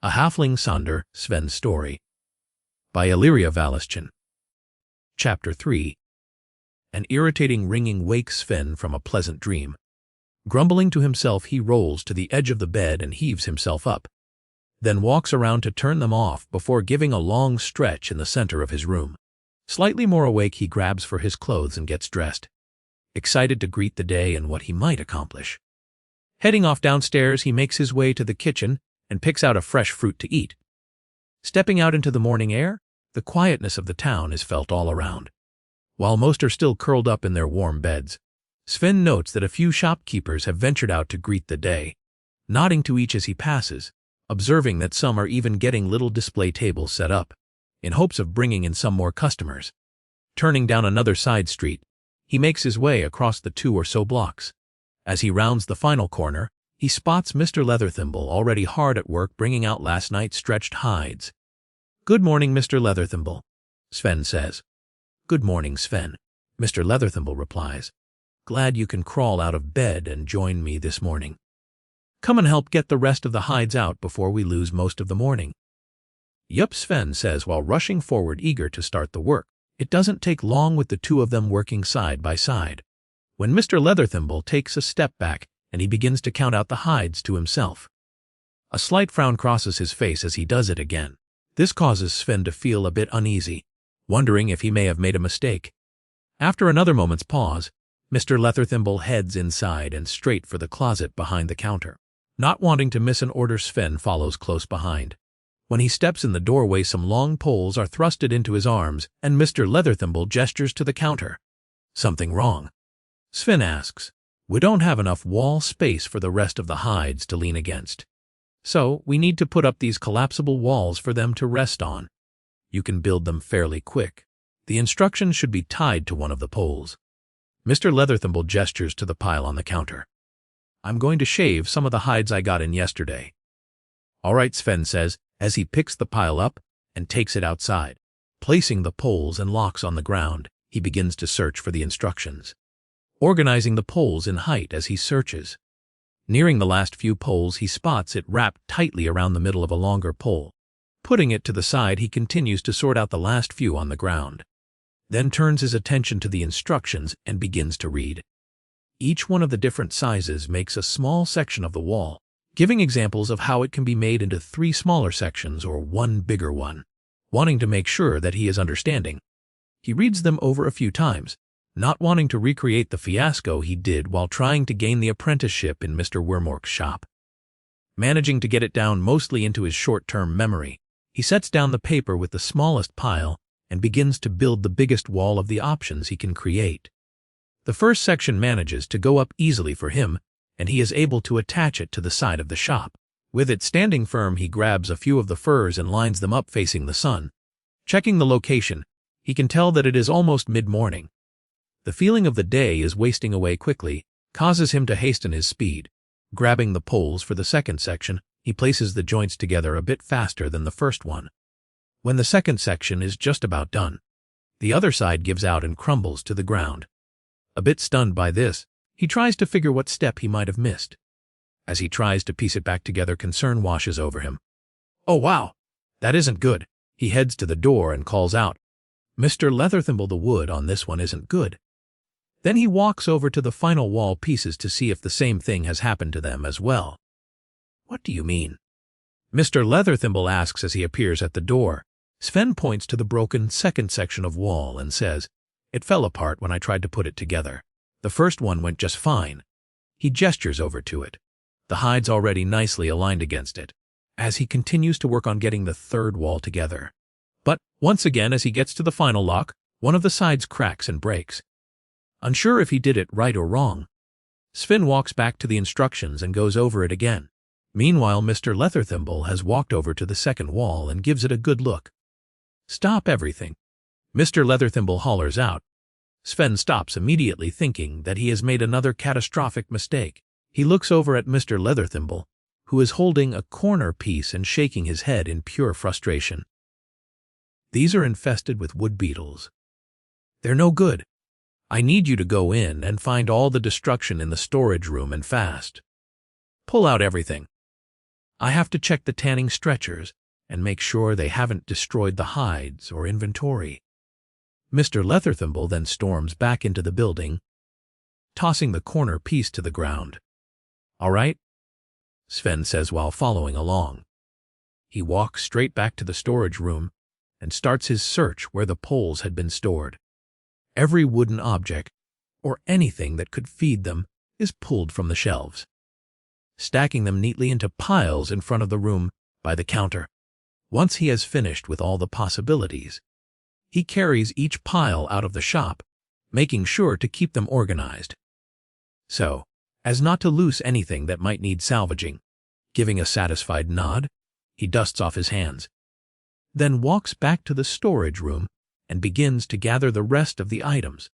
A Halfling Sonder, Sven's Story, by Illyria Valischin. Chapter 3. An irritating ringing wakes Sven from a pleasant dream. Grumbling to himself, he rolls to the edge of the bed and heaves himself up, then walks around to turn them off before giving a long stretch in the center of his room. Slightly more awake, he grabs for his clothes and gets dressed, excited to greet the day and what he might accomplish. Heading off downstairs, he makes his way to the kitchen and picks out a fresh fruit to eat. Stepping out into the morning air, the quietness of the town is felt all around. While most are still curled up in their warm beds, Sven notes that a few shopkeepers have ventured out to greet the day, nodding to each as he passes, observing that some are even getting little display tables set up, in hopes of bringing in some more customers. Turning down another side street, he makes his way across the 2 or so blocks. As he rounds the final corner, he spots Mr. Leatherthimble already hard at work bringing out last night's stretched hides. "Good morning, Mr. Leatherthimble," Sven says. "Good morning, Sven," Mr. Leatherthimble replies. "Glad you can crawl out of bed and join me this morning. Come and help get the rest of the hides out before we lose most of the morning." "Yup," Sven says while rushing forward, eager to start the work. It doesn't take long with the 2 of them working side by side, when Mr. Leatherthimble takes a step back and he begins to count out the hides to himself. A slight frown crosses his face as he does it again. This causes Sven to feel a bit uneasy, wondering if he may have made a mistake. After another moment's pause, Mr. Leatherthimble heads inside and straight for the closet behind the counter. Not wanting to miss an order, Sven follows close behind. When he steps in the doorway, some long poles are thrusted into his arms and Mr. Leatherthimble gestures to the counter. "Something wrong?" Sven asks. "We don't have enough wall space for the rest of the hides to lean against. So we need to put up these collapsible walls for them to rest on. You can build them fairly quick. The instructions should be tied to one of the poles." Mr. Leatherthimble gestures to the pile on the counter. "I'm going to shave some of the hides I got in yesterday." "All right," Sven says as he picks the pile up and takes it outside. Placing the poles and locks on the ground, he begins to search for the instructions, organizing the poles in height as he searches. Nearing the last few poles, he spots it wrapped tightly around the middle of a longer pole. Putting it to the side, he continues to sort out the last few on the ground, then turns his attention to the instructions and begins to read. Each one of the different sizes makes a small section of the wall, giving examples of how it can be made into 3 smaller sections or 1 bigger one. Wanting to make sure that he is understanding, he reads them over a few times, not wanting to recreate the fiasco he did while trying to gain the apprenticeship in Mr. Wormork's shop. Managing to get it down mostly into his short-term memory, he sets down the paper with the smallest pile and begins to build the biggest wall of the options he can create. The first section manages to go up easily for him, and he is able to attach it to the side of the shop. With it standing firm, he grabs a few of the furs and lines them up facing the sun. Checking the location, he can tell that it is almost mid-morning. The feeling of the day is wasting away quickly causes him to hasten his speed. Grabbing the poles for the second section, he places the joints together a bit faster than the first one. When the second section is just about done, the other side gives out and crumbles to the ground. A bit stunned by this, he tries to figure what step he might have missed. As he tries to piece it back together, concern washes over him. "Oh wow, that isn't good." He heads to the door and calls out, "Mr. Leatherthimble, the wood on this one isn't good." Then he walks over to the final wall pieces to see if the same thing has happened to them as well. "What do you mean?" Mr. Leatherthimble asks as he appears at the door. Sven points to the broken second section of wall and says, "It fell apart when I tried to put it together. The first one went just fine." He gestures over to it, the hides already nicely aligned against it, as he continues to work on getting the third wall together. But once again, as he gets to the final lock, one of the sides cracks and breaks. Unsure if he did it right or wrong, Sven walks back to the instructions and goes over it again. Meanwhile, Mr. Leatherthimble has walked over to the second wall and gives it a good look. "Stop everything," Mr. Leatherthimble hollers out. Sven stops immediately, thinking that he has made another catastrophic mistake. He looks over at Mr. Leatherthimble, who is holding a corner piece and shaking his head in pure frustration. "These are infested with wood beetles. They're no good. I need you to go in and find all the destruction in the storage room and fast. Pull out everything." I have to check the tanning stretchers and make sure they haven't destroyed the hides or inventory. Mr. Leatherthimble then storms back into the building, tossing the corner piece to the ground. All right, Sven says while following along. He walks straight back to the storage room and starts his search where the poles had been stored. Every wooden object, or anything that could feed them, is pulled from the shelves, stacking them neatly into piles in front of the room by the counter. Once he has finished with all the possibilities, he carries each pile out of the shop, making sure to keep them organized, so as not to lose anything that might need salvaging. Giving a satisfied nod, he dusts off his hands, then walks back to the storage room and begins to gather the rest of the items,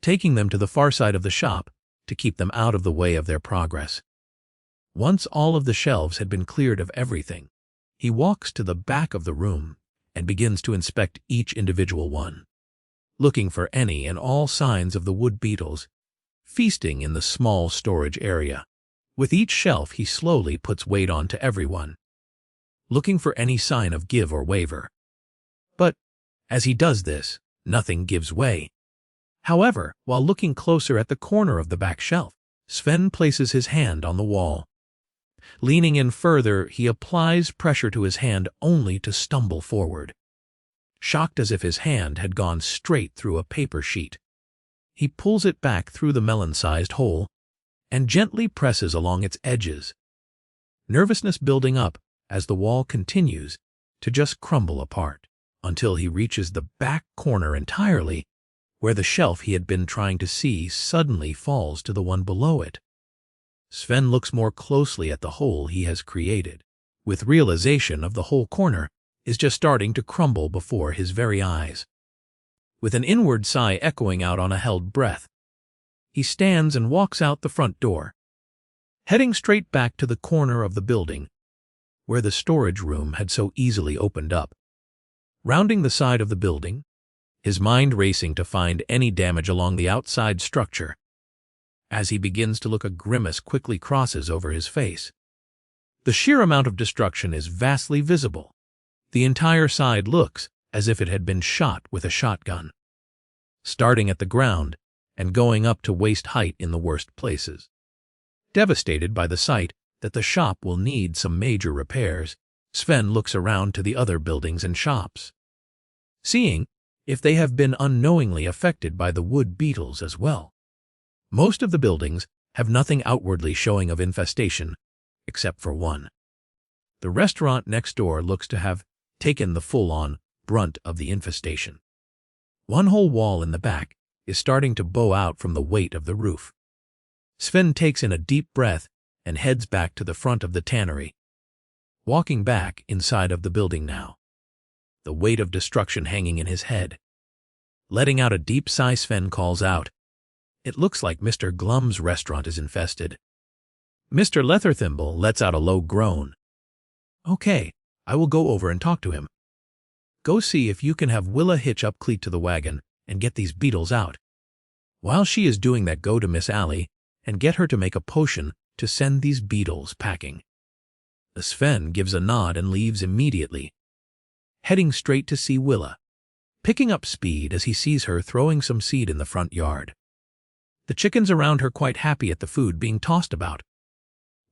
taking them to the far side of the shop to keep them out of the way of their progress. Once all of the shelves had been cleared of everything, he walks to the back of the room and begins to inspect each individual one, looking for any and all signs of the wood beetles feasting in the small storage area. With each shelf, he slowly puts weight on to everyone, looking for any sign of give or waver. But as he does this, nothing gives way. However, while looking closer at the corner of the back shelf, Sven places his hand on the wall. Leaning in further, he applies pressure to his hand only to stumble forward, shocked as if his hand had gone straight through a paper sheet. He pulls it back through the melon-sized hole and gently presses along its edges, nervousness building up as the wall continues to just crumble apart until he reaches the back corner entirely, where the shelf he had been trying to see suddenly falls to the one below it. Sven looks more closely at the hole he has created, with realization of the whole corner is just starting to crumble before his very eyes. With an inward sigh echoing out on a held breath, he stands and walks out the front door, heading straight back to the corner of the building where the storage room had so easily opened up. Rounding the side of the building, his mind racing to find any damage along the outside structure. As he begins to look, a grimace quickly crosses over his face. The sheer amount of destruction is vastly visible. The entire side looks as if it had been shot with a shotgun, starting at the ground and going up to waist height in the worst places. Devastated by the sight that the shop will need some major repairs, Sven looks around to the other buildings and shops, seeing if they have been unknowingly affected by the wood beetles as well. Most of the buildings have nothing outwardly showing of infestation, except for one. The restaurant next door looks to have taken the full-on brunt of the infestation. One whole wall in the back is starting to bow out from the weight of the roof. Sven takes in a deep breath and heads back to the front of the tannery, walking back inside of the building now, the weight of destruction hanging in his head. Letting out a deep sigh, Sven calls out, "It looks like Mr. Glum's restaurant is infested." Mr. Leatherthimble lets out a low groan. "Okay, I will go over and talk to him. Go see if you can have Willa hitch up Cleet to the wagon and get these beetles out. While she is doing that, go to Miss Allie and get her to make a potion to send these beetles packing." Sven gives a nod and leaves immediately, heading straight to see Willa, picking up speed as he sees her throwing some seed in the front yard. The chickens around her quite happy at the food being tossed about.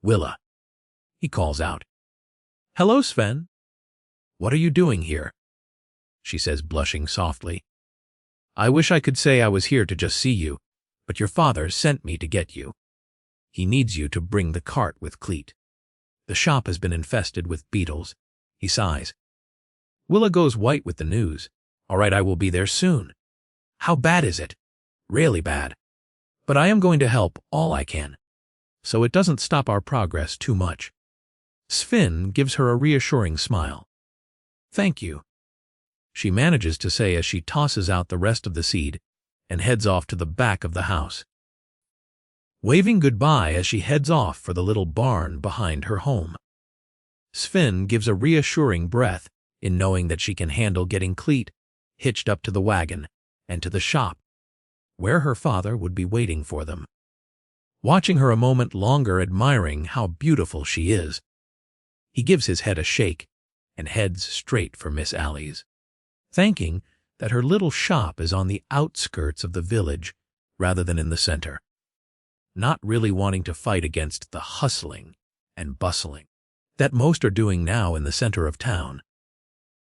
"Willa," he calls out. "Hello, Sven. What are you doing here?" she says, blushing softly. "I wish I could say I was here to just see you, but your father sent me to get you. He needs you to bring the cart with Cleet. The shop has been infested with beetles." He sighs. Willa goes white with the news. "All right, I will be there soon." "How bad is it?" "Really bad. But I am going to help all I can, so it doesn't stop our progress too much." Sven gives her a reassuring smile. "Thank you," she manages to say as she tosses out the rest of the seed and heads off to the back of the house, waving goodbye as she heads off for the little barn behind her home. Sven gives a reassuring breath in knowing that she can handle getting Cleet hitched up to the wagon and to the shop, where her father would be waiting for them, watching her a moment longer, admiring how beautiful she is. He gives his head a shake and heads straight for Miss Allie's, thanking that her little shop is on the outskirts of the village rather than in the center, not really wanting to fight against the hustling and bustling that most are doing now in the center of town.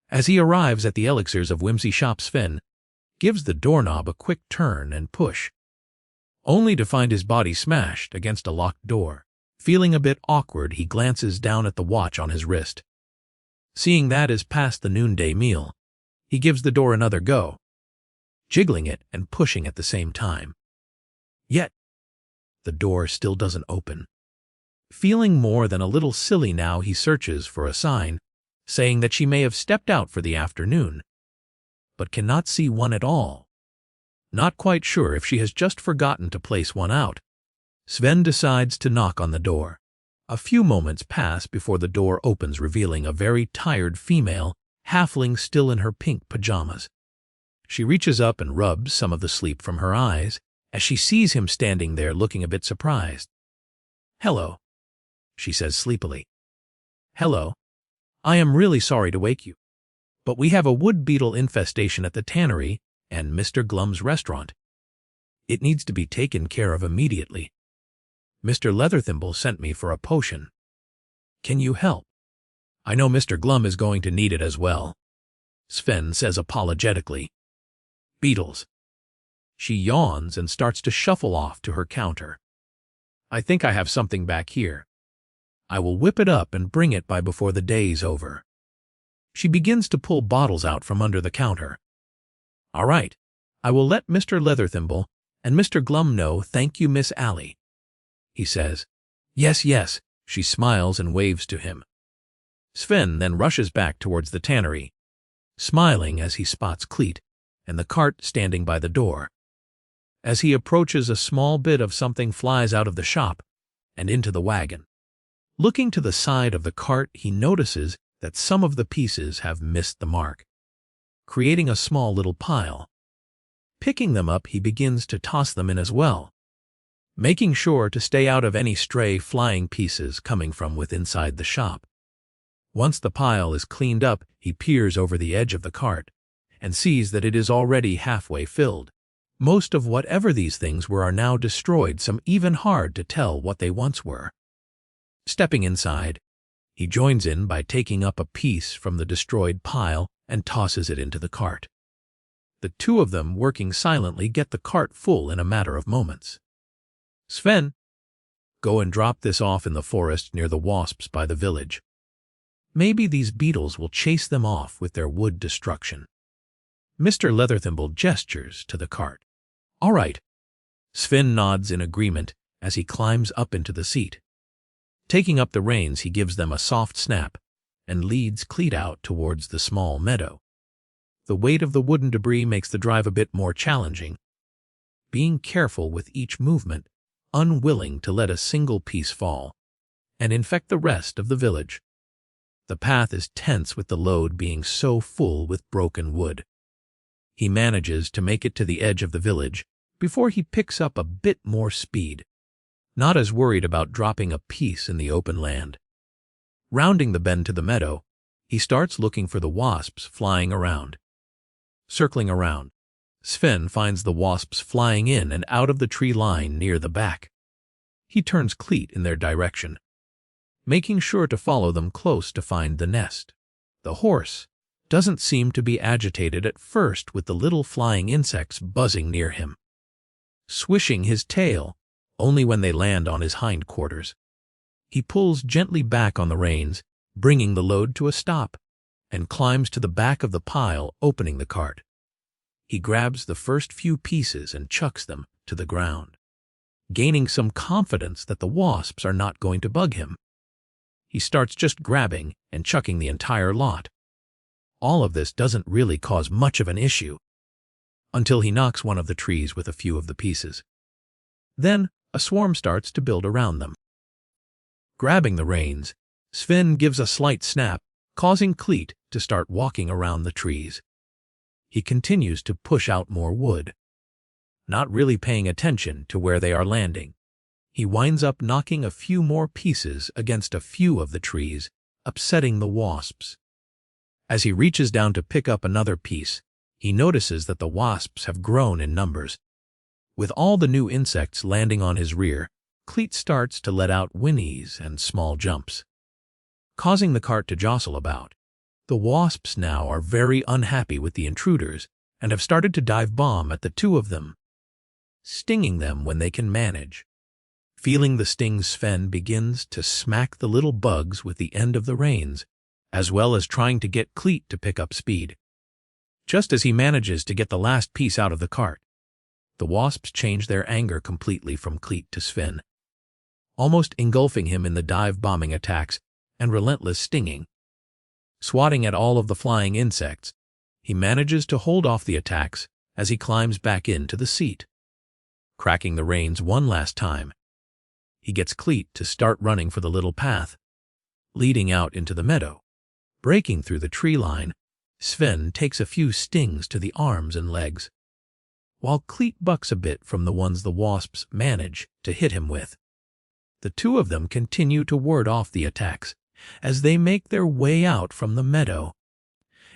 As he arrives at the Elixirs of Whimsy shop, Sven gives the doorknob a quick turn and push, only to find his body smashed against a locked door. Feeling a bit awkward, he glances down at the watch on his wrist. Seeing that is past the noonday meal, he gives the door another go, jiggling it and pushing at the same time. Yet, the door still doesn't open. Feeling more than a little silly now, he searches for a sign, saying that she may have stepped out for the afternoon, but cannot see one at all. Not quite sure if she has just forgotten to place one out, Sven decides to knock on the door. A few moments pass before the door opens, revealing a very tired female halfling still in her pink pajamas. She reaches up and rubs some of the sleep from her eyes as she sees him standing there looking a bit surprised. "Hello," she says sleepily. "Hello. I am really sorry to wake you, but we have a wood beetle infestation at the tannery and Mr. Glum's restaurant. It needs to be taken care of immediately. Mr. Leatherthimble sent me for a potion. Can you help? I know Mr. Glum is going to need it as well," Sven says apologetically. "Beetles." She yawns and starts to shuffle off to her counter. "I think I have something back here. I will whip it up and bring it by before the day's over." She begins to pull bottles out from under the counter. "All right, I will let Mr. Leatherthimble and Mr. Glum know. Thank you, Miss Allie," he says. "Yes, yes," she smiles and waves to him. Sven then rushes back towards the tannery, smiling as he spots Cleet and the cart standing by the door. As he approaches, a small bit of something flies out of the shop and into the wagon. Looking to the side of the cart, he notices that some of the pieces have missed the mark, creating a small little pile. Picking them up, he begins to toss them in as well, making sure to stay out of any stray flying pieces coming from within inside the shop. Once the pile is cleaned up, he peers over the edge of the cart and sees that it is already halfway filled. Most of whatever these things were are now destroyed, some even hard to tell what they once were. Stepping inside, he joins in by taking up a piece from the destroyed pile and tosses it into the cart. The two of them, working silently, get the cart full in a matter of moments. "Sven, go and drop this off in the forest near the wasps by the village. Maybe these beetles will chase them off with their wood destruction." Mr. Leatherthimble gestures to the cart. "All right." Sven nods in agreement as he climbs up into the seat. Taking up the reins, he gives them a soft snap and leads Cleet out towards the small meadow. The weight of the wooden debris makes the drive a bit more challenging, being careful with each movement, unwilling to let a single piece fall and infect the rest of the village. The path is tense with the load being so full with broken wood. He manages to make it to the edge of the village before he picks up a bit more speed, not as worried about dropping a piece in the open land. Rounding the bend to the meadow, he starts looking for the wasps flying around. Circling around, Sven finds the wasps flying in and out of the tree line near the back. He turns Cleet in their direction, making sure to follow them close to find the nest. The horse doesn't seem to be agitated at first with the little flying insects buzzing near him, swishing his tail only when they land on his hindquarters. He pulls gently back on the reins, bringing the load to a stop, and climbs to the back of the pile, opening the cart. He grabs the first few pieces and chucks them to the ground, gaining some confidence that the wasps are not going to bug him. He starts just grabbing and chucking the entire lot. All of this doesn't really cause much of an issue until he knocks one of the trees with a few of the pieces. Then a swarm starts to build around them. Grabbing the reins, Sven gives a slight snap, causing Cleet to start walking around the trees. He continues to push out more wood, not really paying attention to where they are landing. He winds up knocking a few more pieces against a few of the trees upsetting the wasps. As he reaches down to pick up another piece, he notices that the wasps have grown in numbers. With all the new insects landing on his rear, Cleet starts to let out whinnies and small jumps, causing the cart to jostle about. The wasps now are very unhappy with the intruders and have started to dive bomb at the two of them, stinging them when they can manage. Feeling the stings, Sven begins to smack the little bugs with the end of the reins, as well as trying to get Cleet to pick up speed. Just as he manages to get the last piece out of the cart, the wasps change their anger completely from Cleet to Sven, almost engulfing him in the dive-bombing attacks and relentless stinging. Swatting at all of the flying insects, he manages to hold off the attacks as he climbs back into the seat. Cracking the reins one last time, he gets Cleet to start running for the little path leading out into the meadow. Breaking through the tree line, Sven takes a few stings to the arms and legs, while Cleet bucks a bit from the ones the wasps manage to hit him with. The two of them continue to ward off the attacks as they make their way out from the meadow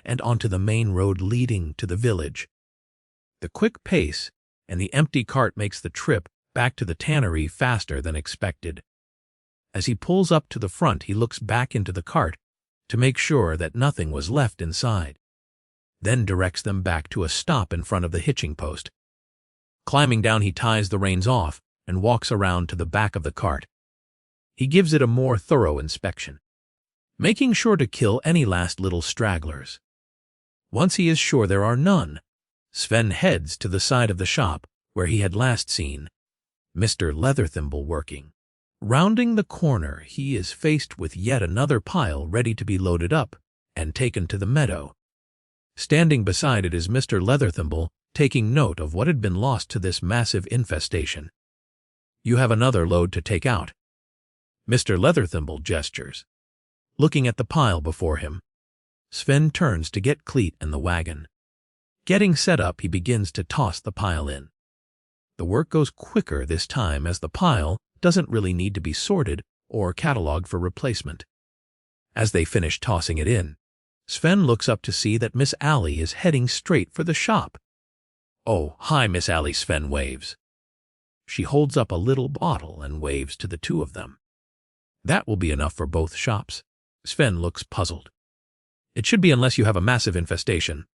and onto the main road leading to the village. The quick pace and the empty cart makes the trip back to the tannery faster than expected. As he pulls up to the front, he looks back into the cart to make sure that nothing was left inside, then directs them back to a stop in front of the hitching post. Climbing down, he ties the reins off and walks around to the back of the cart. He gives it a more thorough inspection, making sure to kill any last little stragglers. Once he is sure there are none, Sven heads to the side of the shop where he had last seen Mr. Leatherthimble working. Rounding the corner, he is faced with yet another pile ready to be loaded up and taken to the meadow. Standing beside it is Mr. Leatherthimble, taking note of what had been lost to this massive infestation. "You have another load to take out." Mr. Leatherthimble gestures. Looking at the pile before him, Sven turns to get Cleet and the wagon. Getting set up, he begins to toss the pile in. The work goes quicker this time as the pile doesn't really need to be sorted or cataloged for replacement. As they finish tossing it in, Sven looks up to see that Miss Allie is heading straight for the shop. "Oh, hi, Miss Allie," Sven waves. She holds up a little bottle and waves to the two of them. "That will be enough for both shops." Sven looks puzzled. "It should be, unless you have a massive infestation."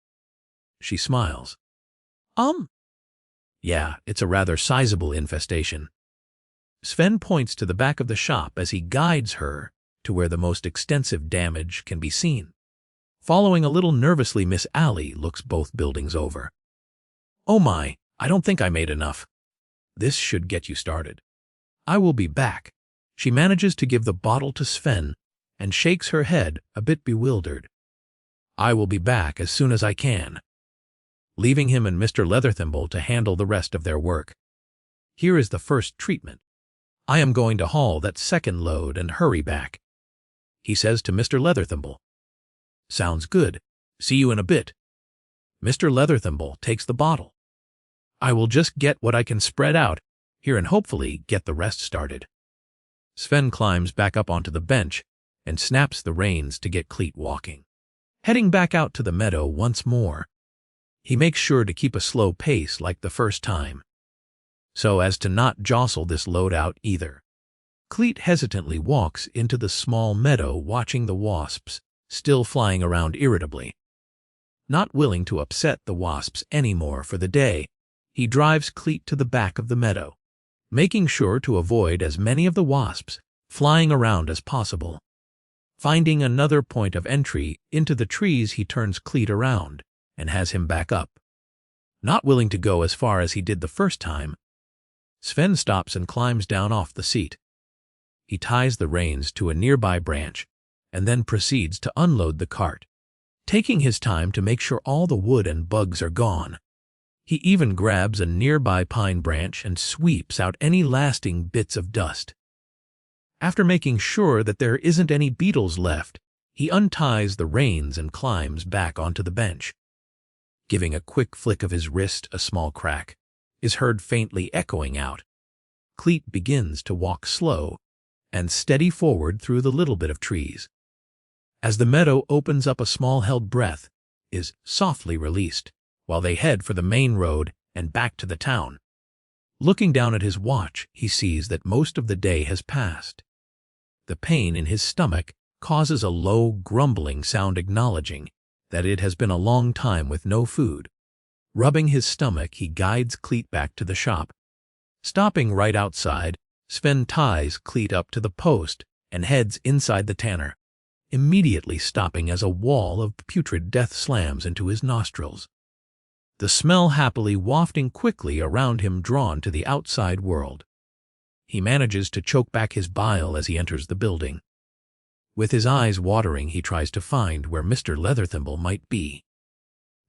She smiles. Yeah, it's a rather sizable infestation." Sven points to the back of the shop as he guides her to where the most extensive damage can be seen. Following a little nervously, Miss Allie looks both buildings over. "Oh my, I don't think I made enough. This should get you started. I will be back." She manages to give the bottle to Sven and shakes her head, a bit bewildered. "I will be back as soon as I can," leaving him and Mr. Leatherthimble to handle the rest of their work. "Here is the first treatment. I am going to haul that second load and hurry back," he says to Mr. Leatherthimble. "Sounds good. See you in a bit." Mr. Leatherthimble takes the bottle. "I will just get what I can spread out here and hopefully get the rest started." Sven climbs back up onto the bench and snaps the reins to get Cleet walking. Heading back out to the meadow once more, he makes sure to keep a slow pace like the first time, so as to not jostle this load out either. Cleet hesitantly walks into the small meadow, watching the wasps still flying around irritably. Not willing to upset the wasps anymore for the day, he drives Cleet to the back of the meadow, making sure to avoid as many of the wasps flying around as possible. Finding another point of entry into the trees, he turns Cleet around and has him back up. Not willing to go as far as he did the first time, Sven stops and climbs down off the seat. He ties the reins to a nearby branch and then proceeds to unload the cart, taking his time to make sure all the wood and bugs are gone. He even grabs a nearby pine branch and sweeps out any lasting bits of dust. After making sure that there isn't any beetles left, he unties the reins and climbs back onto the bench. Giving a quick flick of his wrist, a small crack is heard faintly echoing out. Cleet begins to walk slow and steady forward through the little bit of trees. As the meadow opens up, a small held breath is softly released, while they head for the main road and back to the town. Looking down at his watch, he sees that most of the day has passed. The pain in his stomach causes a low, grumbling sound acknowledging that it has been a long time with no food. Rubbing his stomach, he guides Cleet back to the shop. Stopping right outside, Sven ties Cleet up to the post and heads inside the tanner, immediately stopping as a wall of putrid death slams into his nostrils. The smell happily wafting quickly around him, drawn to the outside world. He manages to choke back his bile as he enters the building. With his eyes watering, he tries to find where Mr. Leatherthimble might be.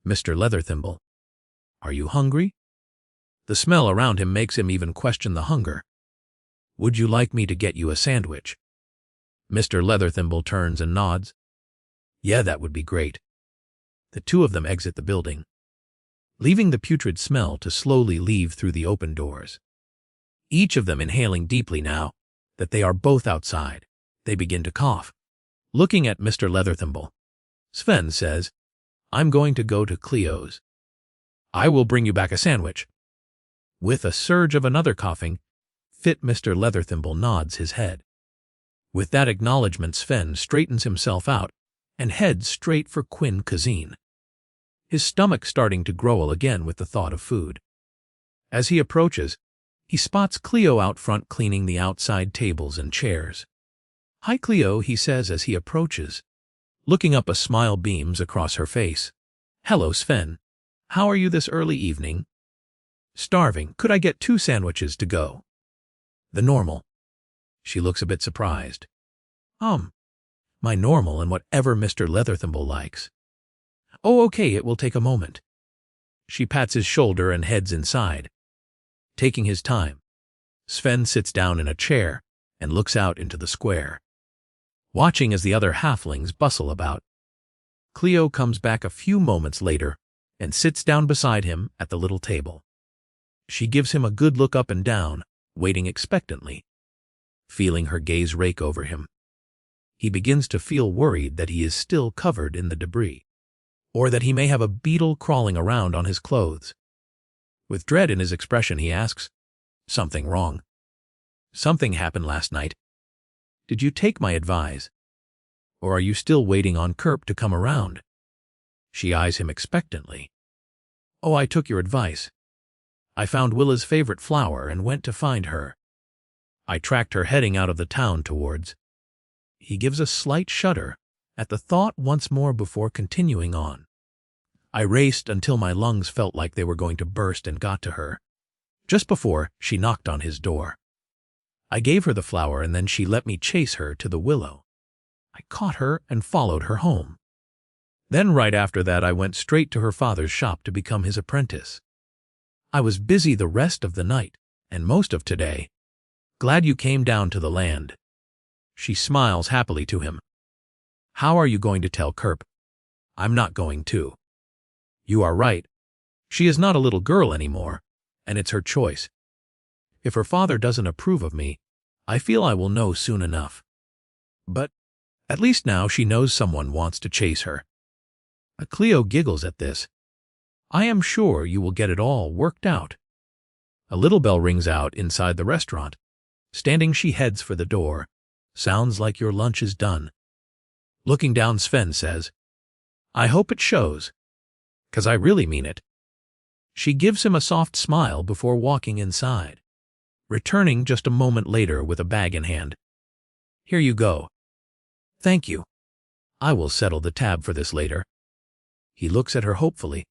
Mr. Leatherthimble, are you hungry? The smell around him makes him even question the hunger. Would you like me to get you a sandwich? Mr. Leatherthimble turns and nods. Yeah, that would be great. The two of them exit the building, leaving the putrid smell to slowly leave through the open doors. Each of them inhaling deeply now that they are both outside. They begin to cough. Looking at Mr. Leatherthimble, Sven says, I'm going to go to Cleo's. I will bring you back a sandwich. With a surge of another coughing fit, Mr. Leatherthimble nods his head. With that acknowledgement, Sven straightens himself out and heads straight for Quinn Cuisine, his stomach starting to growl again with the thought of food. As he approaches, he spots Cleo out front cleaning the outside tables and chairs. Hi, Cleo, he says as he approaches. Looking up, a smile beams across her face. Hello, Sven. How are you this early evening? Starving. Could I get 2 sandwiches to go? The normal. She looks a bit surprised. My normal and whatever Mr. Leatherthimble likes. Oh, okay, it will take a moment. She pats his shoulder and heads inside. Taking his time, Sven sits down in a chair and looks out into the square, watching as the other halflings bustle about. Cleo comes back a few moments later and sits down beside him at the little table. She gives him a good look up and down, waiting expectantly. Feeling her gaze rake over him, he begins to feel worried that he is still covered in the debris, or that he may have a beetle crawling around on his clothes. With dread in his expression, he asks, Something wrong? Something happened last night. Did you take my advice? Or are you still waiting on Kerp to come around? She eyes him expectantly. Oh, I took your advice. I found Willa's favorite flower and went to find her. I tracked her heading out of the town towards. He gives a slight shudder at the thought once more before continuing on. I raced until my lungs felt like they were going to burst and got to her, just before she knocked on his door. I gave her the flower and then she let me chase her to the willow. I caught her and followed her home. Then right after that I went straight to her father's shop to become his apprentice. I was busy the rest of the night and most of today. Glad you came down to the land. She smiles happily to him. How are you going to tell Kerp? I'm not going to. You are right. She is not a little girl anymore, and it's her choice. If her father doesn't approve of me, I feel I will know soon enough. But at least now she knows someone wants to chase her. Cleo giggles at this. I am sure you will get it all worked out. A little bell rings out inside the restaurant. Standing, she heads for the door. Sounds like your lunch is done. Looking down, Sven says, I hope it shows, 'cause I really mean it. She gives him a soft smile before walking inside, returning just a moment later with a bag in hand. Here you go. Thank you. I will settle the tab for this later. He looks at her hopefully.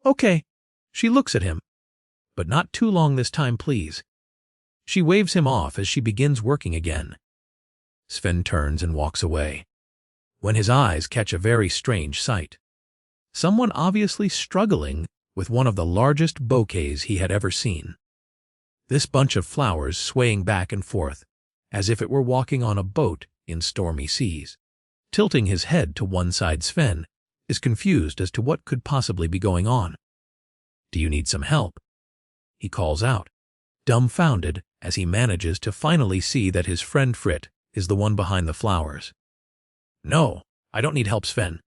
Okay. She looks at him. But not too long this time, please. She waves him off as she begins working again. Sven turns and walks away, when his eyes catch a very strange sight. Someone obviously struggling with one of the largest bouquets he had ever seen. This bunch of flowers swaying back and forth, as if it were walking on a boat in stormy seas. Tilting his head to one side, Sven is confused as to what could possibly be going on. Do you need some help? He calls out, dumbfounded as he manages to finally see that his friend Frit is the one behind the flowers. No, I don't need help, Sven.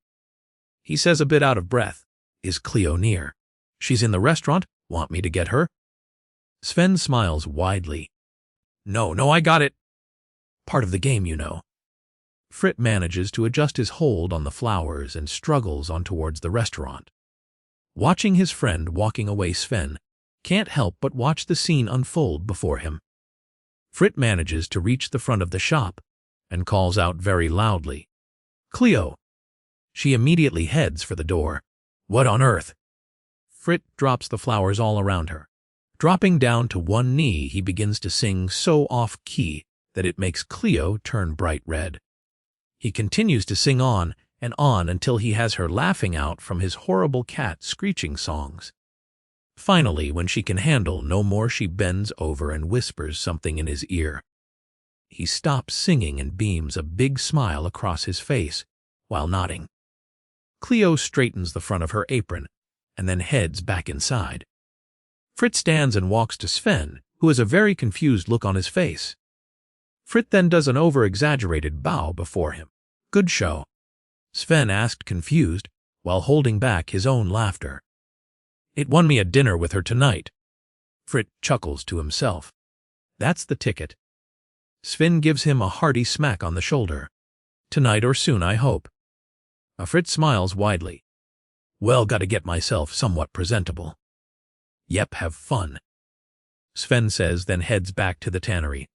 He says a bit out of breath. Is Cleo near? She's in the restaurant. Want me to get her? Sven smiles widely. No, I got it. Part of the game, you know. Frit manages to adjust his hold on the flowers and struggles on towards the restaurant. Watching his friend walking away, Sven can't help but watch the scene unfold before him. Frit manages to reach the front of the shop and calls out very loudly, "Cleo!" She immediately heads for the door. What on earth? Frit drops the flowers all around her. Dropping down to one knee, he begins to sing so off-key that it makes Cleo turn bright red. He continues to sing on and on until he has her laughing out from his horrible cat screeching songs. Finally, when she can handle no more, she bends over and whispers something in his ear. He stops singing and beams a big smile across his face while nodding. Cleo straightens the front of her apron and then heads back inside. Frit stands and walks to Sven, who has a very confused look on his face. Frit then does an over-exaggerated bow before him. Good show, Sven asked, confused, while holding back his own laughter. It won me a dinner with her tonight. Frit chuckles to himself. That's the ticket. Sven gives him a hearty smack on the shoulder. Tonight or soon, I hope. Frit smiles widely. Well, gotta get myself somewhat presentable. Yep, have fun, Sven says, then heads back to the tannery.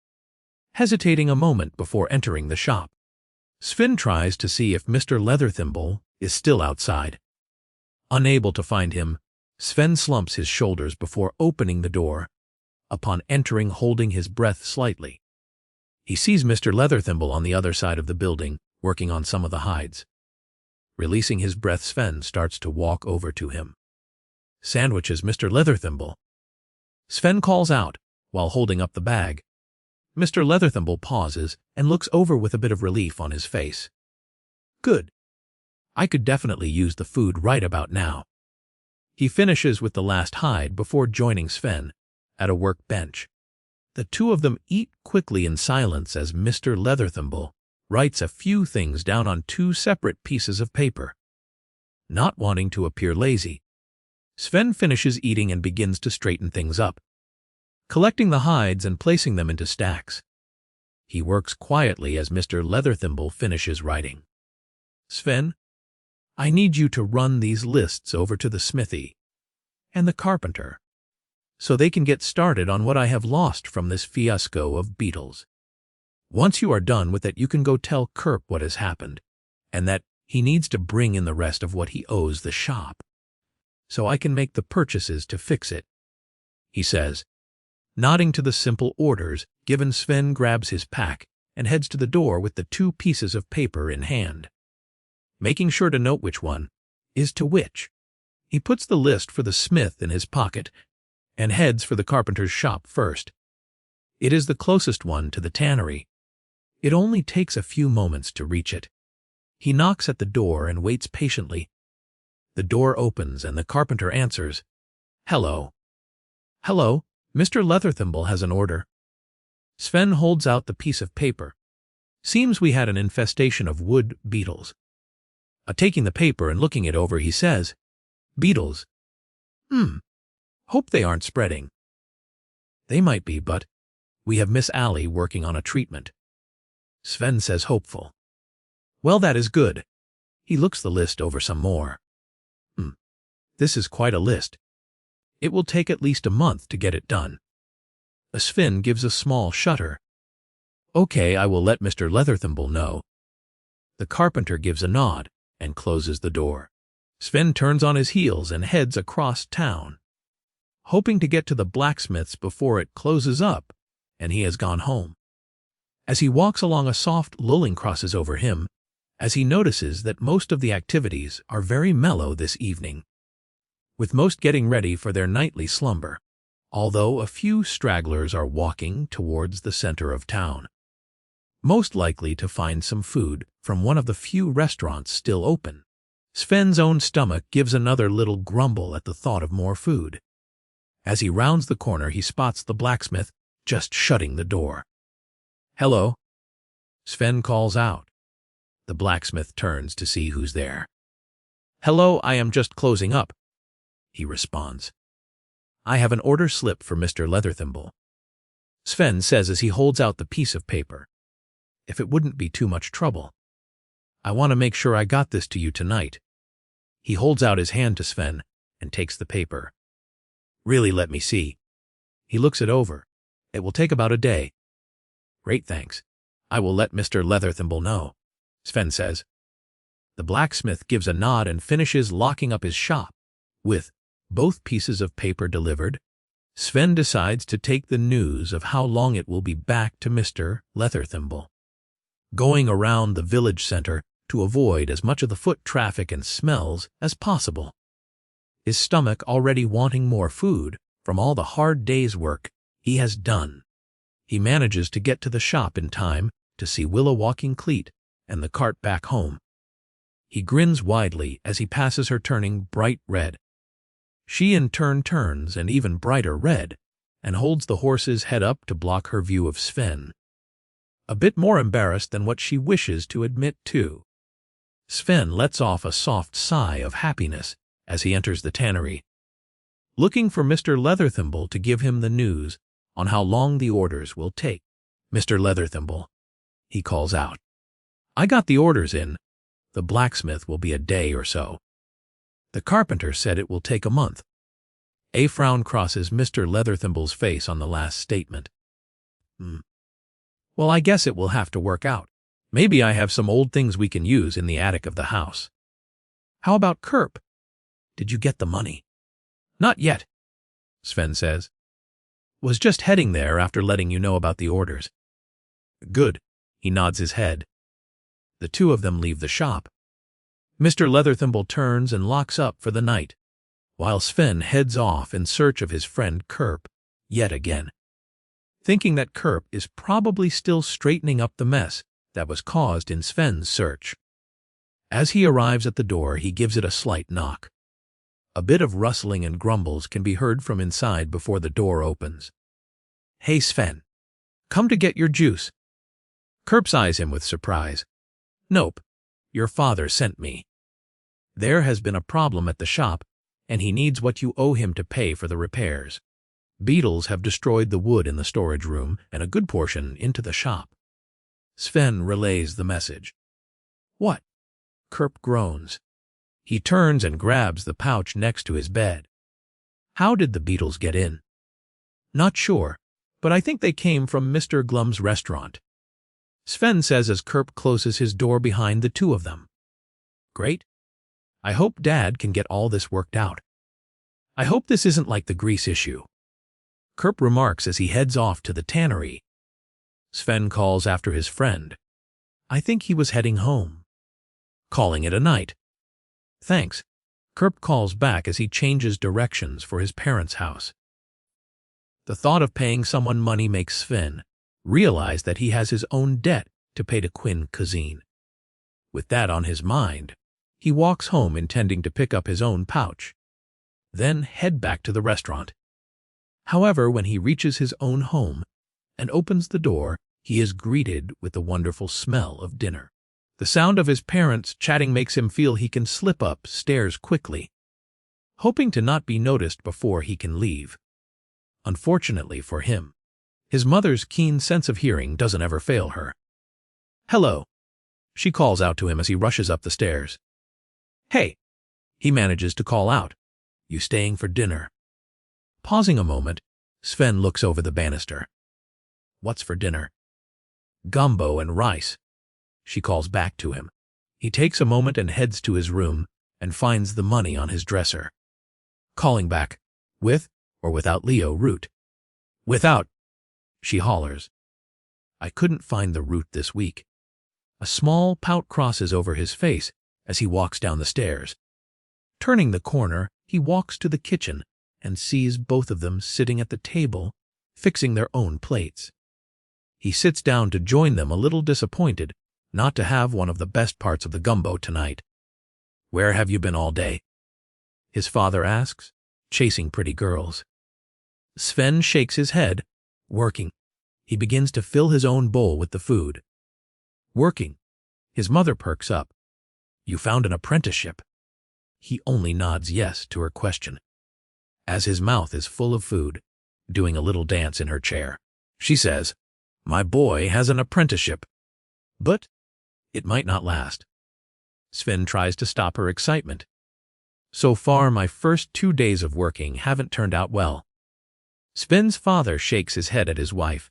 Hesitating a moment before entering the shop, Sven tries to see if Mr. Leatherthimble is still outside. Unable to find him, Sven slumps his shoulders before opening the door, upon entering holding his breath slightly. He sees Mr. Leatherthimble on the other side of the building, working on some of the hides. Releasing his breath, Sven starts to walk over to him. Sandwiches, Mr. Leatherthimble, Sven calls out while holding up the bag. Mr. Leatherthimble pauses and looks over with a bit of relief on his face. Good. I could definitely use the food right about now. He finishes with the last hide before joining Sven at a workbench. The two of them eat quickly in silence as Mr. Leatherthimble writes a few things down on two separate pieces of paper. Not wanting to appear lazy, Sven finishes eating and begins to straighten things up, collecting the hides and placing them into stacks. He works quietly as Mr. Leatherthimble finishes writing. Sven, I need you to run these lists over to the smithy and the carpenter so they can get started on what I have lost from this fiasco of beetles. Once you are done with it, you can go tell Kerp what has happened and that he needs to bring in the rest of what he owes the shop so I can make the purchases to fix it, he says. Nodding to the simple orders given, Sven grabs his pack and heads to the door with the two pieces of paper in hand. Making sure to note which one is to which, he puts the list for the smith in his pocket and heads for the carpenter's shop first. It is the closest one to the tannery. It only takes a few moments to reach it. He knocks at the door and waits patiently. The door opens and the carpenter answers, Hello. Hello, Mr. Leatherthimble has an order. Sven holds out the piece of paper. Seems we had an infestation of wood beetles. Taking the paper and looking it over, he says, Beetles? Hope they aren't spreading. They might be, but we have Miss Allie working on a treatment. Sven says, hopeful. Well, that is good. He looks the list over some more. This is quite a list. It will take at least a month to get it done. Sven gives a small shudder. Okay, I will let Mr. Leatherthimble know. The carpenter gives a nod and closes the door. Sven turns on his heels and heads across town, hoping to get to the blacksmith's before it closes up and he has gone home. As he walks along, a soft lulling crosses over him as he notices that most of the activities are very mellow this evening, with most getting ready for their nightly slumber, although a few stragglers are walking towards the center of town, most likely to find some food from one of the few restaurants still open. Sven's own stomach gives another little grumble at the thought of more food. As he rounds the corner, he spots the blacksmith just shutting the door. Hello, Sven calls out. The blacksmith turns to see who's there. "Hello, I am just closing up," he responds. "I have an order slip for Mr. Leatherthimble," Sven says as he holds out the piece of paper. "If it wouldn't be too much trouble. I want to make sure I got this to you tonight." He holds out his hand to Sven and takes the paper. "Really, let me see." He looks it over. "It will take about a day." "Great, thanks. I will let Mr. Leatherthimble know," Sven says. The blacksmith gives a nod and finishes locking up his shop. With both pieces of paper delivered, Sven decides to take the news of how long it will be back to Mr. Leatherthimble. Going around the village center to avoid as much of the foot traffic and smells as possible. His stomach already wanting more food from all the hard day's work he has done. He manages to get to the shop in time to see Willa walking Cleet and the cart back home. He grins widely as he passes her, turning bright red. She in turn turns an even brighter red and holds the horse's head up to block her view of Sven. A bit more embarrassed than what she wishes to admit to. Sven lets off a soft sigh of happiness as he enters the tannery, looking for Mr. Leatherthimble to give him the news on how long the orders will take. "Mr. Leatherthimble," he calls out. "I got the orders in. The blacksmith will be a day or so. The carpenter said it will take a month." A frown crosses Mr. Leatherthimble's face on the last statement. "Well, I guess it will have to work out. Maybe I have some old things we can use in the attic of the house." "How about Kerp? Did you get the money?" "Not yet," Sven says. "Was just heading there after letting you know about the orders." "Good," he nods his head. The two of them leave the shop. Mr. Leatherthimble turns and locks up for the night, while Sven heads off in search of his friend Kerp yet again, thinking that Kerp is probably still straightening up the mess that was caused in Sven's search. As he arrives at the door, he gives it a slight knock. A bit of rustling and grumbles can be heard from inside before the door opens. "Hey, Sven. Come to get your juice." Kerp eyes him with surprise. "Nope. Your father sent me. There has been a problem at the shop, and he needs what you owe him to pay for the repairs. Beetles have destroyed the wood in the storage room and a good portion into the shop." Sven relays the message. "What?" Kerp groans. He turns and grabs the pouch next to his bed. "How did the beetles get in?" "Not sure, but I think they came from Mr. Glum's restaurant," Sven says as Kerp closes his door behind the two of them. "Great. I hope Dad can get all this worked out. I hope this isn't like the grease issue," Kerp remarks as he heads off to the tannery. Sven calls after his friend. "I think he was heading home." "Calling it a night." "Thanks," Kerp calls back as he changes directions for his parents' house. The thought of paying someone money makes Sven realize that he has his own debt to pay to Quinn Kazine. With that on his mind, he walks home intending to pick up his own pouch, then head back to the restaurant. However, when he reaches his own home and opens the door, he is greeted with the wonderful smell of dinner. The sound of his parents chatting makes him feel he can slip up stairs quickly, hoping to not be noticed before he can leave. Unfortunately for him, his mother's keen sense of hearing doesn't ever fail her. "Hello," she calls out to him as he rushes up the stairs. "Hey," he manages to call out. "You staying for dinner?" Pausing a moment, Sven looks over the banister. "What's for dinner?" "Gumbo and rice," she calls back to him. He takes a moment and heads to his room and finds the money on his dresser. Calling back, "With or without Leo root?" "Without," she hollers. "I couldn't find the root this week." A small pout crosses over his face as he walks down the stairs. Turning the corner, he walks to the kitchen and sees both of them sitting at the table, fixing their own plates. He sits down to join them, a little disappointed not to have one of the best parts of the gumbo tonight. "Where have you been all day?" his father asks, chasing pretty girls. Sven shakes his head. "Working." He begins to fill his own bowl with the food. "Working. His mother perks up. You found an apprenticeship. He only nods yes to her question. As his mouth is full of food, doing a little dance in her chair, she says, My boy has an apprenticeship. But it might not last. Sven tries to stop her excitement. So far, my first 2 days of working haven't turned out well. Sven's father shakes his head at his wife,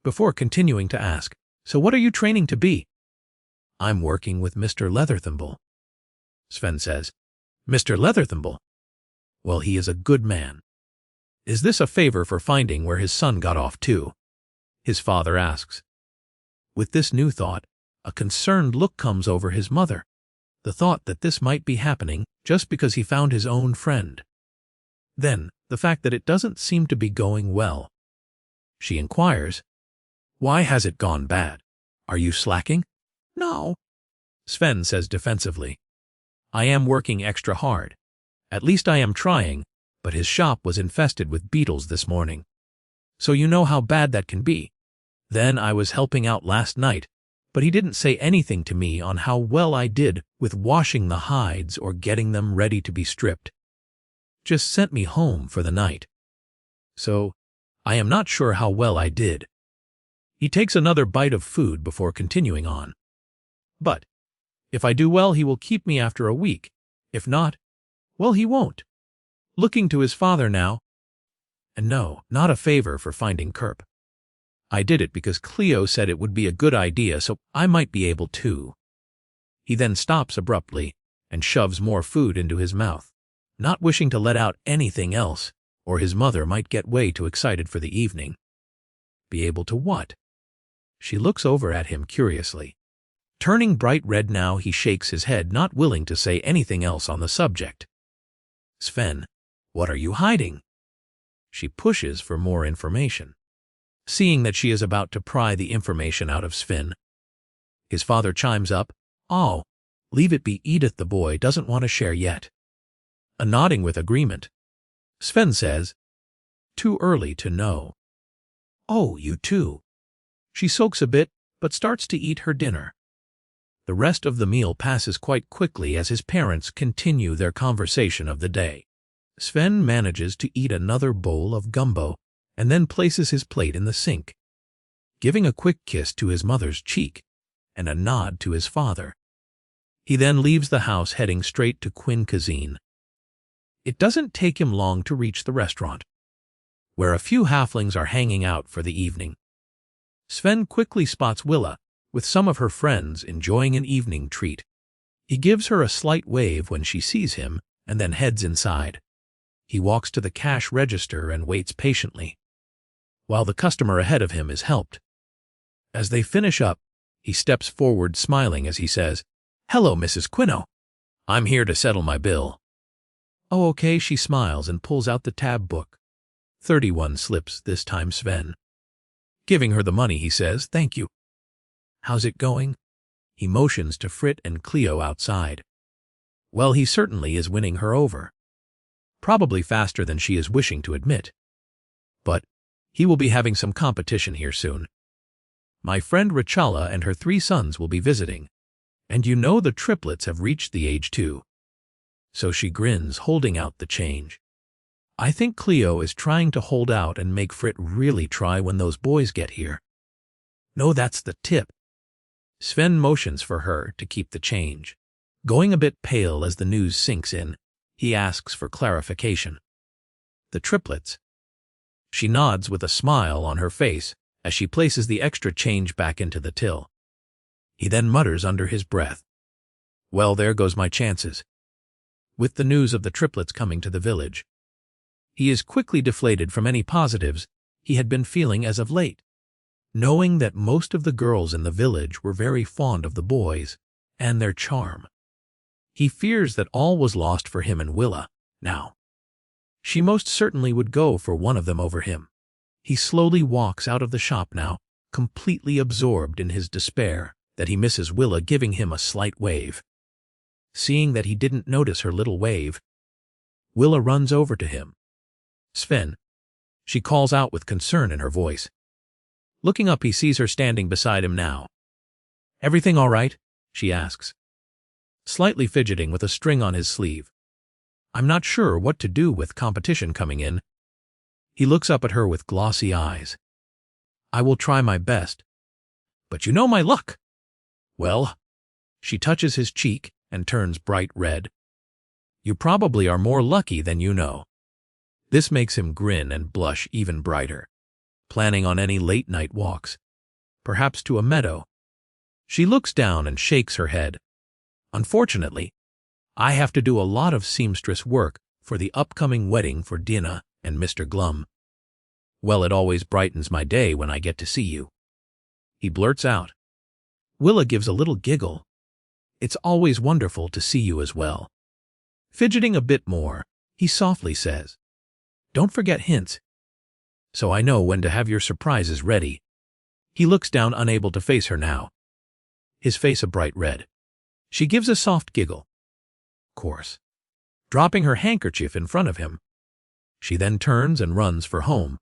before continuing to ask, So what are you training to be? I'm working with Mr. Leatherthimble. Sven says, Mr. Leatherthimble? Well, he is a good man. Is this a favor for finding where his son got off to? His father asks. With this new thought, a concerned look comes over his mother. The thought that this might be happening just because he found his own friend. Then, the fact that it doesn't seem to be going well. She inquires, Why has it gone bad? Are you slacking? No, Sven says defensively. I am working extra hard. At least I am trying, but his shop was infested with beetles this morning. So you know how bad that can be. Then I was helping out last night, but he didn't say anything to me on how well I did with washing the hides or getting them ready to be stripped. Just sent me home for the night. So, I am not sure how well I did. He takes another bite of food before continuing on. But, if I do well, he will keep me after a week. If not, well, he won't. Looking to his father now. And no, not a favor for finding Kerp. I did it because Cleo said it would be a good idea, so I might be able to. He then stops abruptly and shoves more food into his mouth, not wishing to let out anything else, or his mother might get way too excited for the evening. Be able to what? She looks over at him curiously. Turning bright red now, he shakes his head, not willing to say anything else on the subject. Sven, what are you hiding? She pushes for more information, seeing that she is about to pry the information out of Sven. His father chimes up, Oh, leave it be, Edith the boy doesn't want to share yet. A nodding with agreement. Sven says, Too early to know. Oh, you too. She soaks a bit, but starts to eat her dinner. The rest of the meal passes quite quickly as his parents continue their conversation of the day. Sven manages to eat another bowl of gumbo and then places his plate in the sink, giving a quick kiss to his mother's cheek and a nod to his father. He then leaves the house, heading straight to Quin Cuisine. It doesn't take him long to reach the restaurant, where a few halflings are hanging out for the evening. Sven quickly spots Willa with some of her friends enjoying an evening treat. He gives her a slight wave when she sees him and then heads inside. He walks to the cash register and waits patiently, while the customer ahead of him is helped. As they finish up, he steps forward smiling as he says, Hello, Mrs. Quino. I'm here to settle my bill. Oh, okay, she smiles and pulls out the tab book. 31 slips this time, Sven. Giving her the money, he says, Thank you. How's it going? He motions to Frit and Cleo outside. Well, he certainly is winning her over. Probably faster than she is wishing to admit. But he will be having some competition here soon. My friend Rachala and her 3 sons will be visiting, and you know the triplets have reached the age too. So she grins, holding out the change. I think Cleo is trying to hold out and make Frit really try when those boys get here. No, that's the tip. Sven motions for her to keep the change. Going a bit pale as the news sinks in, he asks for clarification. The triplets. She nods with a smile on her face as she places the extra change back into the till. He then mutters under his breath, Well, there goes my chances. With the news of the triplets coming to the village, he is quickly deflated from any positives he had been feeling as of late, knowing that most of the girls in the village were very fond of the boys and their charm. He fears that all was lost for him and Willa now. She most certainly would go for one of them over him. He slowly walks out of the shop now, completely absorbed in his despair that he misses Willa giving him a slight wave. Seeing that he didn't notice her little wave, Willa runs over to him. Sven, she calls out with concern in her voice. Looking up, he sees her standing beside him now. Everything all right? she asks, slightly fidgeting with a string on his sleeve. I'm not sure what to do with competition coming in. He looks up at her with glossy eyes. I will try my best. But you know my luck. Well, she touches his cheek and turns bright red. You probably are more lucky than you know. This makes him grin and blush even brighter, planning on any late-night walks, perhaps to a meadow. She looks down and shakes her head. Unfortunately, I have to do a lot of seamstress work for the upcoming wedding for Dinah and Mr. Glum. Well, it always brightens my day when I get to see you. He blurts out. Willa gives a little giggle. It's always wonderful to see you as well. Fidgeting a bit more, he softly says, Don't forget hints, so I know when to have your surprises ready. He looks down, unable to face her now, his face a bright red. She gives a soft giggle. Course. Dropping her handkerchief in front of him. She then turns and runs for home.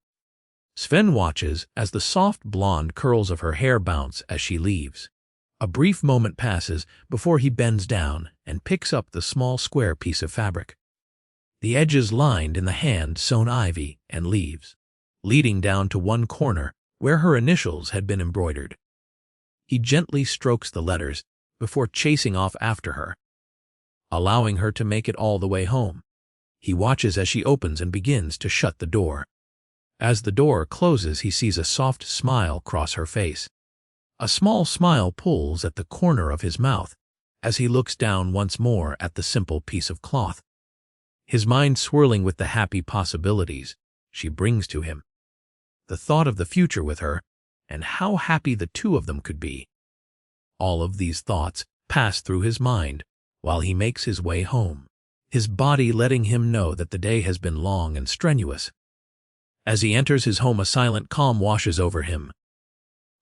Sven watches as the soft blonde curls of her hair bounce as she leaves. A brief moment passes before he bends down and picks up the small square piece of fabric. The edges lined in the hand-sewn ivy and leaves, leading down to one corner where her initials had been embroidered. He gently strokes the letters before chasing off after her, allowing her to make it all the way home. He watches as she opens and begins to shut the door. As the door closes, he sees a soft smile cross her face. A small smile pulls at the corner of his mouth as he looks down once more at the simple piece of cloth, his mind swirling with the happy possibilities she brings to him. The thought of the future with her and how happy the two of them could be. All of these thoughts pass through his mind while he makes his way home, his body letting him know that the day has been long and strenuous. As he enters his home, a silent calm washes over him.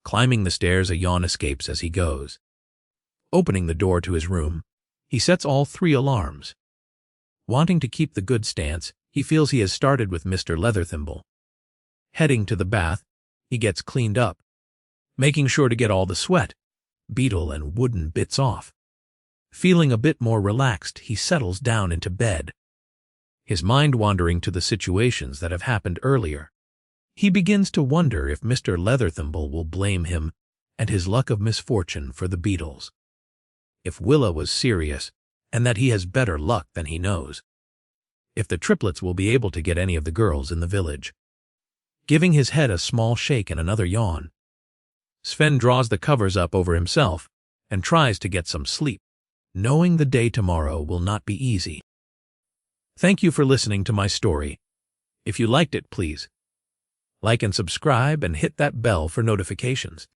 Climbing the stairs, a yawn escapes as he goes. Opening the door to his room, he sets all 3 alarms. Wanting to keep the good stance, he feels he has started with Mr. Leatherthimble. Heading to the bath, he gets cleaned up, making sure to get all the sweat, beetle and wooden bits off. Feeling a bit more relaxed, he settles down into bed, his mind wandering to the situations that have happened earlier. He begins to wonder if Mr. Leatherthimble will blame him and his luck of misfortune for the beetles. If Willa was serious, and that he has better luck than he knows. If the triplets will be able to get any of the girls in the village. Giving his head a small shake and another yawn, Sven draws the covers up over himself and tries to get some sleep, knowing the day tomorrow will not be easy. Thank you for listening to my story. If you liked it, please like and subscribe and hit that bell for notifications.